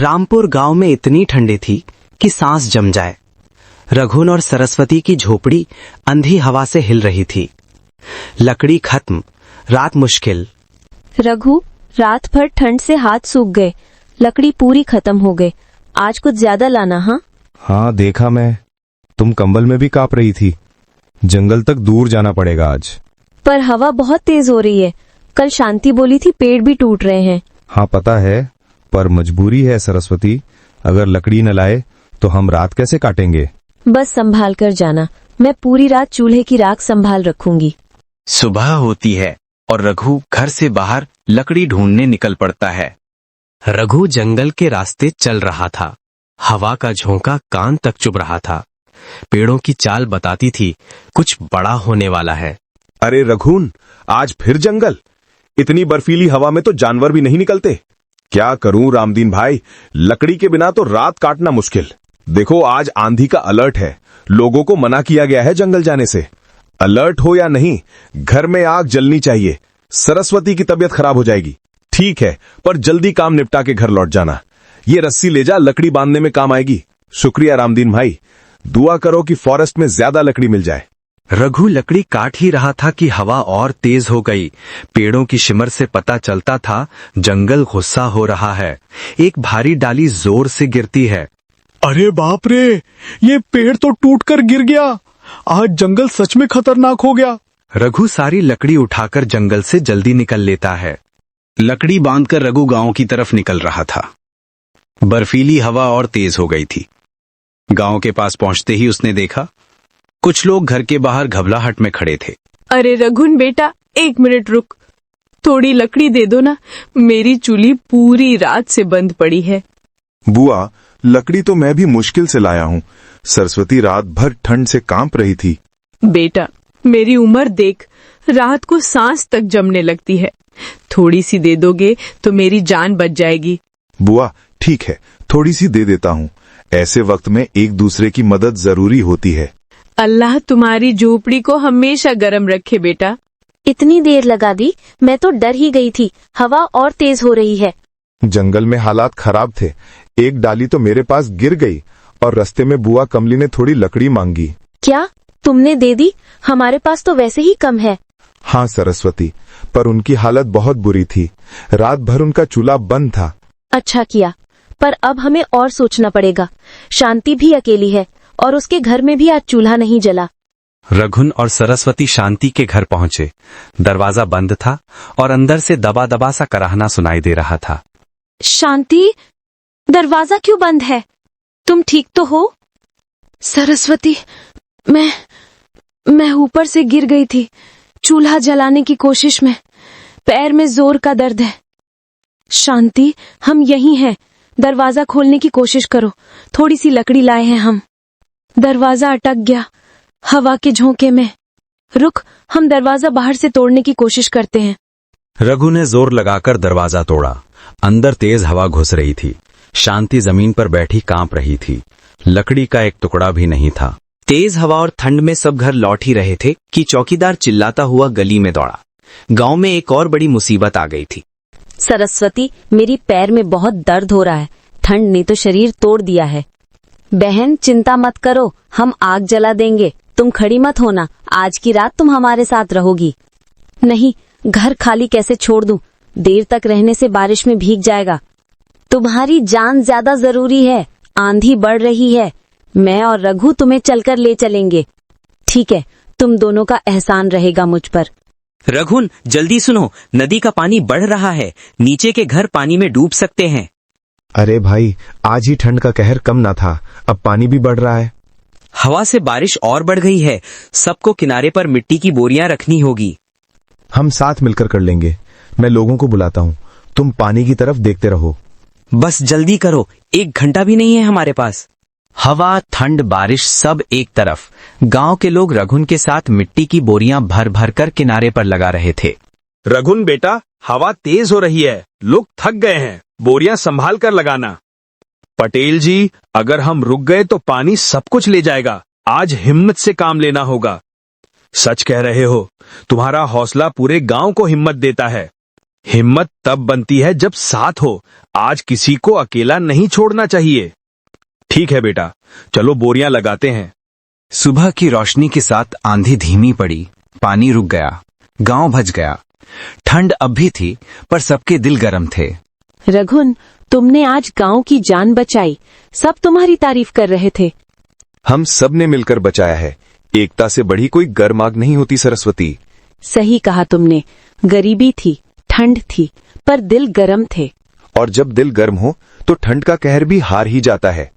रामपुर गांव में इतनी ठंडी थी कि सांस जम जाए। रघुन और सरस्वती की झोपड़ी अंधी हवा से हिल रही थी। लकड़ी खत्म, रात मुश्किल। रघु, रात भर ठंड से हाथ सूख गए, लकड़ी पूरी खत्म हो गई। आज कुछ ज्यादा लाना। हाँ देखा मैं, तुम कंबल में भी कांप रही थी। जंगल तक दूर जाना पड़ेगा आज। पर हवा बहुत तेज हो रही है। कल शांति बोली थी पेड़ भी टूट रहे हैं। हाँ पता है, पर मजबूरी है सरस्वती। अगर लकड़ी न लाए तो हम रात कैसे काटेंगे? बस संभाल कर जाना, मैं पूरी रात चूल्हे की राख संभाल रखूंगी। सुबह होती है और रघु घर से बाहर लकड़ी ढूंढने निकल पड़ता है। रघु जंगल के रास्ते चल रहा था। हवा का झोंका कान तक चुभ रहा था। पेड़ों की चाल बताती थी कुछ बड़ा होने वाला है। अरे रघुन, आज फिर जंगल? इतनी बर्फीली हवा में तो जानवर भी नहीं निकलते। क्या करूं रामदीन भाई, लकड़ी के बिना तो रात काटना मुश्किल। देखो आज आंधी का अलर्ट है, लोगों को मना किया गया है जंगल जाने से। अलर्ट हो या नहीं, घर में आग जलनी चाहिए। सरस्वती की तबीयत खराब हो जाएगी। ठीक है, पर जल्दी काम निपटा के घर लौट जाना। ये रस्सी ले जा, लकड़ी बांधने में काम आएगी। शुक्रिया रामदीन भाई, दुआ करो कि फॉरेस्ट में ज्यादा लकड़ी मिल जाए। रघु लकड़ी काट ही रहा था कि हवा और तेज हो गई। पेड़ों की शिमर से पता चलता था जंगल गुस्सा हो रहा है। एक भारी डाली जोर से गिरती है। अरे बाप रे, ये पेड़ तो टूटकर गिर गया। आज जंगल सच में खतरनाक हो गया। रघु सारी लकड़ी उठाकर जंगल से जल्दी निकल लेता है। लकड़ी बांधकर रघु गांव की तरफ निकल रहा था। बर्फीली हवा और तेज हो गई थी। गांव के पास पहुंचते ही उसने देखा कुछ लोग घर के बाहर घबराहट में खड़े थे। अरे रघुन बेटा, 1 मिनट रुक, थोड़ी लकड़ी दे दो ना, मेरी चूल्ही पूरी रात से बंद पड़ी है। बुआ, लकड़ी तो मैं भी मुश्किल से लाया हूँ। सरस्वती रात भर ठंड से कांप रही थी। बेटा, मेरी उम्र देख, रात को सांस तक जमने लगती है। थोड़ी सी दे दोगे तो मेरी जान बच जाएगी। बुआ ठीक है, थोड़ी सी दे देता हूँ। ऐसे वक्त में एक दूसरे की मदद जरूरी होती है। अल्लाह तुम्हारी झोपड़ी को हमेशा गर्म रखे बेटा। इतनी देर लगा दी, मैं तो डर ही गई थी। हवा और तेज हो रही है। जंगल में हालात खराब थे। एक डाली तो मेरे पास गिर गई और रास्ते में बुआ कमली ने थोड़ी लकड़ी मांगी। क्या तुमने दे दी? हमारे पास तो वैसे ही कम है। हाँ सरस्वती, पर उनकी हालत बहुत बुरी थी। रात भर उनका चूल्हा बंद था। अच्छा किया, पर अब हमें और सोचना पड़ेगा। शांति भी अकेली है और उसके घर में भी आज चूल्हा नहीं जला। रघुन और सरस्वती शांति के घर पहुंचे। दरवाजा बंद था और अंदर से दबा दबा सा कराहना सुनाई दे रहा था। शांति, दरवाजा क्यों बंद है? तुम ठीक तो हो? सरस्वती, मैं ऊपर से गिर गई थी चूल्हा जलाने की कोशिश में। पैर में जोर का दर्द है। शांति, हम यहीं हैं। दरवाजा खोलने की कोशिश करो। थोड़ी सी लकड़ी लाए हैं हम। दरवाजा अटक गया हवा के झोंके में। रुक, हम दरवाजा बाहर से तोड़ने की कोशिश करते हैं। रघु ने जोर लगाकर दरवाजा तोड़ा। अंदर तेज हवा घुस रही थी। शांति जमीन पर बैठी कांप रही थी। लकड़ी का एक टुकड़ा भी नहीं था। तेज हवा और ठंड में सब घर लौट ही रहे थे कि चौकीदार चिल्लाता हुआ गली में दौड़ा। गांव में एक और बड़ी मुसीबत आ गई थी। सरस्वती, मेरी पैर में बहुत दर्द हो रहा है। ठंड ने तो शरीर तोड़ दिया है। बहन चिंता मत करो, हम आग जला देंगे। तुम खड़ी मत होना, आज की रात तुम हमारे साथ रहोगी। नहीं, घर खाली कैसे छोड़ दूं? देर तक रहने से बारिश में भीग जाएगा। तुम्हारी जान ज्यादा जरूरी है। आंधी बढ़ रही है। मैं और रघु तुम्हें चलकर ले चलेंगे। ठीक है, तुम दोनों का एहसान रहेगा मुझ पर। रघुन, जल्दी सुनो, नदी का पानी बढ़ रहा है। नीचे के घर पानी में डूब सकते हैं। अरे भाई, आज ही ठंड का कहर कम ना था, अब पानी भी बढ़ रहा है। हवा से बारिश और बढ़ गई है। सबको किनारे पर मिट्टी की बोरियां रखनी होगी। हम साथ मिलकर कर लेंगे। मैं लोगों को बुलाता हूँ, तुम पानी की तरफ देखते रहो। बस जल्दी करो, 1 घंटा भी नहीं है हमारे पास। हवा, ठंड, बारिश सब एक तरफ। गांव के लोग रघुन के साथ मिट्टी की बोरियां भर भर कर किनारे पर लगा रहे थे। रघुन बेटा, हवा तेज हो रही है, लोग थक गए हैं। बोरियां संभाल कर लगाना। पटेल जी, अगर हम रुक गए तो पानी सब कुछ ले जाएगा। आज हिम्मत से काम लेना होगा। सच कह रहे हो, तुम्हारा हौसला पूरे गांव को हिम्मत देता है। हिम्मत तब बनती है जब साथ हो। आज किसी को अकेला नहीं छोड़ना चाहिए। ठीक है बेटा, चलो बोरियां लगाते हैं। सुबह की रोशनी के साथ आंधी धीमी पड़ी, पानी रुक गया, गांव भज गया। ठंड अब भी थी, पर सबके दिल गर्म थे। रघुन, तुमने आज गांव की जान बचाई। सब तुम्हारी तारीफ कर रहे थे। हम सब ने मिलकर बचाया है। एकता से बढ़ी कोई गर्म आग नहीं होती सरस्वती। सही कहा तुमने। गरीबी थी, ठंड थी, पर दिल गर्म थे। और जब दिल गर्म हो तो ठंड का कहर भी हार ही जाता है।